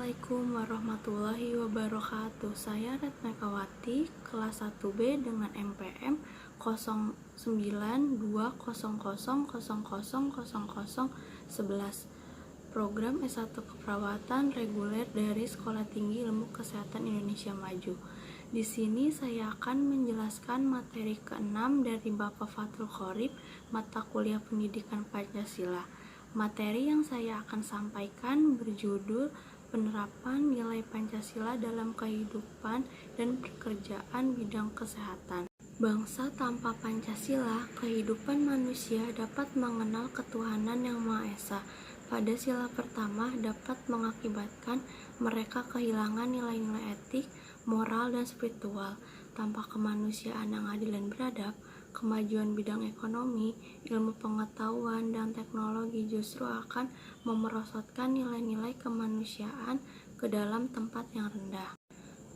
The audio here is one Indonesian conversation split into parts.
Assalamualaikum warahmatullahi wabarakatuh. Saya Retnekawati, kelas 1B dengan MPM 0920000011, program S1 Keperawatan reguler dari Sekolah Tinggi Ilmu Kesehatan Indonesia Maju. Di sini saya akan menjelaskan materi ke-6 dari Bapak Fathul Qorib, mata kuliah Pendidikan Pancasila. Materi yang saya akan sampaikan berjudul Penerapan Nilai Pancasila dalam Kehidupan dan Pekerjaan Bidang Kesehatan. Bangsa tanpa Pancasila, kehidupan manusia dapat mengenal ketuhanan yang Maha Esa. Pada sila pertama dapat mengakibatkan mereka kehilangan nilai-nilai etik, moral, dan spiritual. Tanpa kemanusiaan yang adil dan beradab, kemajuan bidang ekonomi, ilmu pengetahuan, dan teknologi justru akan memerosotkan nilai-nilai kemanusiaan ke dalam tempat yang rendah.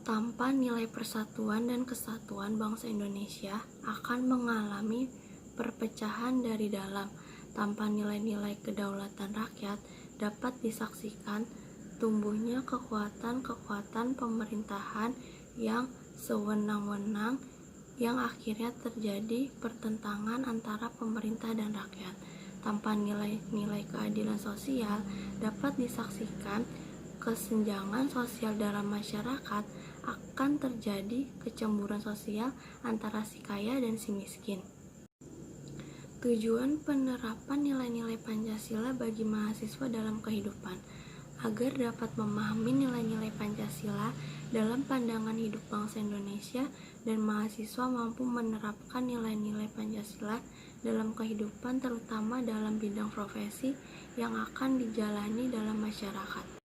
Tanpa nilai persatuan dan kesatuan, bangsa Indonesia akan mengalami perpecahan dari dalam. Tanpa nilai-nilai kedaulatan rakyat, dapat disaksikan tumbuhnya kekuatan-kekuatan pemerintahan yang sewenang-wenang, yang akhirnya terjadi pertentangan antara pemerintah dan rakyat. Tanpa nilai-nilai keadilan sosial, dapat disaksikan kesenjangan sosial dalam masyarakat, akan terjadi kecemburuan sosial antara si kaya dan si miskin. Tujuan penerapan nilai-nilai Pancasila bagi mahasiswa dalam kehidupan, agar dapat memahami nilai-nilai Pancasila dalam pandangan hidup bangsa Indonesia, dan mahasiswa mampu menerapkan nilai-nilai Pancasila dalam kehidupan, terutama dalam bidang profesi yang akan dijalani dalam masyarakat.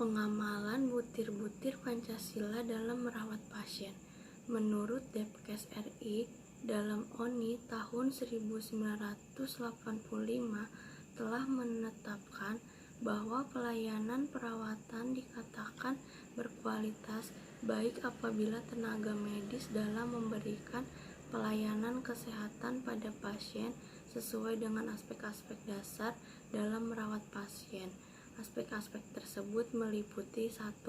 Pengamalan butir-butir Pancasila dalam merawat pasien. Menurut Depkes RI, dalam ONI tahun 1985 telah menetapkan bahwa pelayanan perawatan dikatakan berkualitas baik apabila tenaga medis dalam memberikan pelayanan kesehatan pada pasien sesuai dengan aspek-aspek dasar dalam merawat pasien. Aspek-aspek tersebut meliputi 1.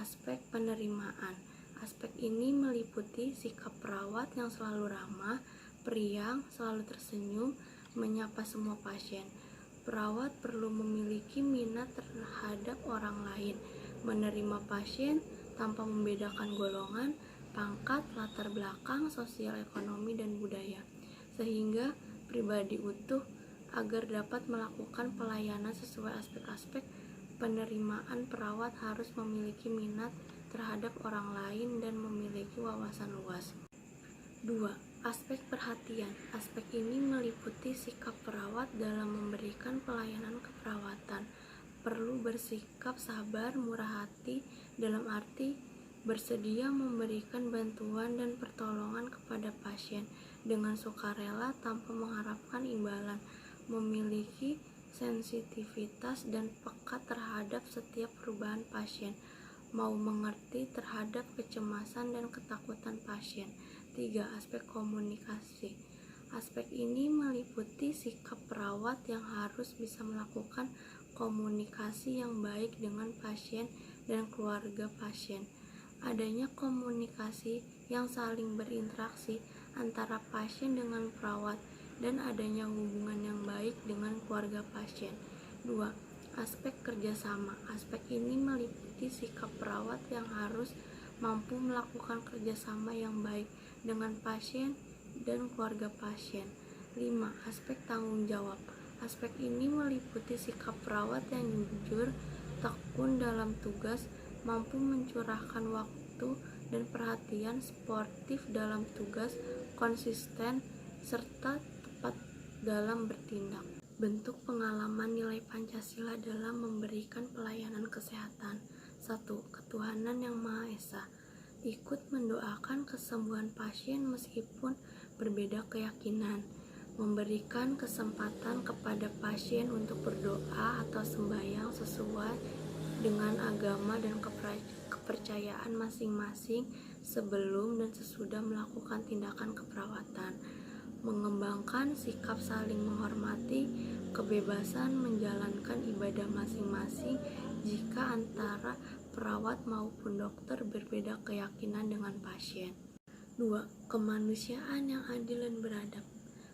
Aspek penerimaan. Aspek ini meliputi sikap perawat yang selalu ramah, periang, selalu tersenyum, menyapa semua pasien. Perawat perlu memiliki minat terhadap orang lain, menerima pasien tanpa membedakan golongan, pangkat, latar belakang, sosial, ekonomi, dan budaya, sehingga pribadi utuh agar dapat melakukan pelayanan sesuai aspek-aspek penerimaan. Perawat harus memiliki minat terhadap orang lain dan memiliki wawasan luas. 2. Aspek perhatian. Aspek ini meliputi sikap perawat dalam memberikan pelayanan keperawatan. Perlu bersikap sabar, murah hati, dalam arti bersedia memberikan bantuan dan pertolongan kepada pasien dengan sukarela tanpa mengharapkan imbalan, memiliki sensitivitas dan peka terhadap setiap perubahan pasien, mau mengerti terhadap kecemasan dan ketakutan pasien. 3. Aspek komunikasi. Aspek ini meliputi sikap perawat yang harus bisa melakukan komunikasi yang baik dengan pasien dan keluarga pasien. Adanya komunikasi yang saling berinteraksi antara pasien dengan perawat, dan adanya hubungan yang baik dengan keluarga pasien. 2. Aspek kerjasama. Aspek ini meliputi sikap perawat yang harus mampu melakukan kerjasama yang baik dengan pasien dan keluarga pasien. 5. Aspek tanggung jawab. Aspek ini meliputi sikap perawat yang jujur, tekun dalam tugas, mampu mencurahkan waktu dan perhatian, sportif dalam tugas, konsisten, serta tepat dalam bertindak. Bentuk pengalaman nilai Pancasila dalam memberikan pelayanan kesehatan. 1. Ketuhanan yang Maha Esa. Ikut mendoakan kesembuhan pasien meskipun berbeda keyakinan. Memberikan kesempatan kepada pasien untuk berdoa atau sembahyang sesuai dengan agama dan kepercayaan masing-masing sebelum dan sesudah melakukan tindakan keperawatan. Mengembangkan sikap saling menghormati, kebebasan menjalankan ibadah masing-masing jika antara perawat maupun dokter berbeda keyakinan dengan pasien. 2. Kemanusiaan yang adil dan beradab.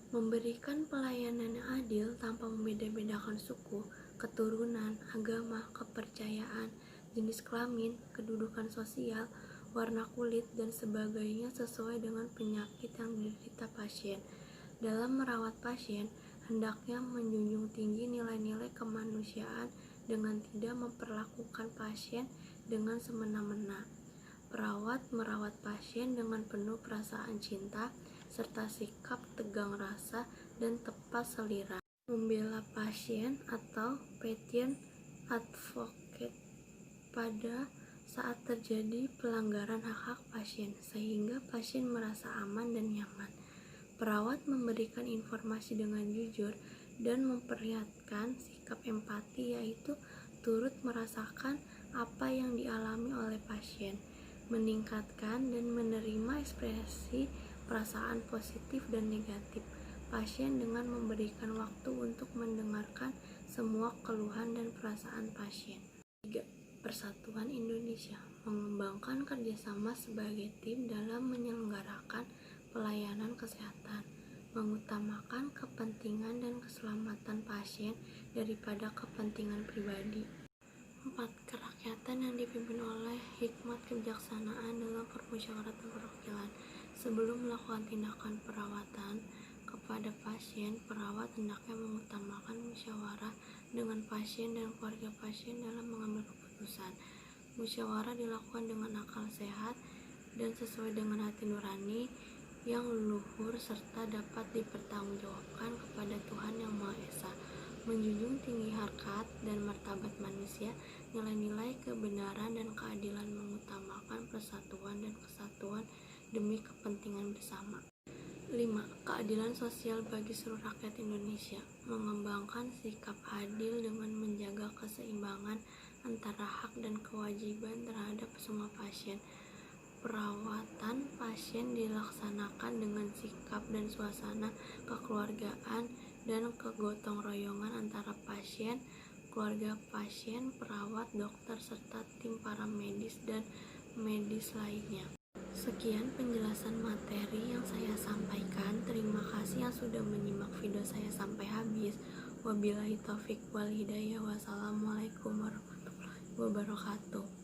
Memberikan pelayanan yang adil tanpa membeda-bedakan suku, keturunan, agama, kepercayaan, jenis kelamin, kedudukan sosial, warna kulit, dan sebagainya sesuai dengan penyakit yang diderita pasien. Dalam merawat pasien, hendaknya menjunjung tinggi nilai-nilai kemanusiaan dengan tidak memperlakukan pasien dengan semena-mena. Perawat merawat pasien dengan penuh perasaan cinta, serta sikap tegang rasa dan tepat selera. Membela pasien atau patient advocate pada saat terjadi pelanggaran hak-hak pasien, sehingga pasien merasa aman dan nyaman. Perawat memberikan informasi dengan jujur dan memperlihatkan sikap empati, yaitu turut merasakan apa yang dialami oleh pasien, meningkatkan dan menerima ekspresi perasaan positif dan negatif pasien dengan memberikan waktu untuk mendengarkan semua keluhan dan perasaan pasien. 3. Persatuan Indonesia mengembangkan kerjasama sebagai tim dalam menyelenggarakan pelayanan kesehatan, mengutamakan kepentingan dan keselamatan pasien daripada kepentingan pribadi. 4. Kerakyatan yang dipimpin oleh hikmat kebijaksanaan dalam permusyawaratan perwakilan. Sebelum melakukan tindakan perawatan kepada pasien, perawat hendaknya mengutamakan musyawarah dengan pasien dan keluarga pasien dalam mengambil keputusan. Musyawarah dilakukan dengan akal sehat dan sesuai dengan hati nurani yang luhur serta dapat dipertanggungjawabkan kepada Tuhan Yang Maha Esa. Menjunjung tinggi harkat dan martabat manusia, nilai-nilai kebenaran dan keadilan, mengutamakan persatuan dan kesatuan demi kepentingan bersama. 5. Keadilan sosial bagi seluruh rakyat Indonesia. Mengembangkan sikap adil dengan menjaga keseimbangan antara hak dan kewajiban terhadap semua pasien. Perawatan pasien dilaksanakan dengan sikap dan suasana kekeluargaan dan kegotong royongan antara pasien, keluarga pasien, perawat, dokter, serta tim para medis dan medis lainnya. Sekian penjelasan materi yang saya sampaikan. Terima kasih yang sudah menyimak video saya sampai habis. Wabillahi taufik wal hidayah. Wassalamualaikum warahmatullahi wabarakatuh.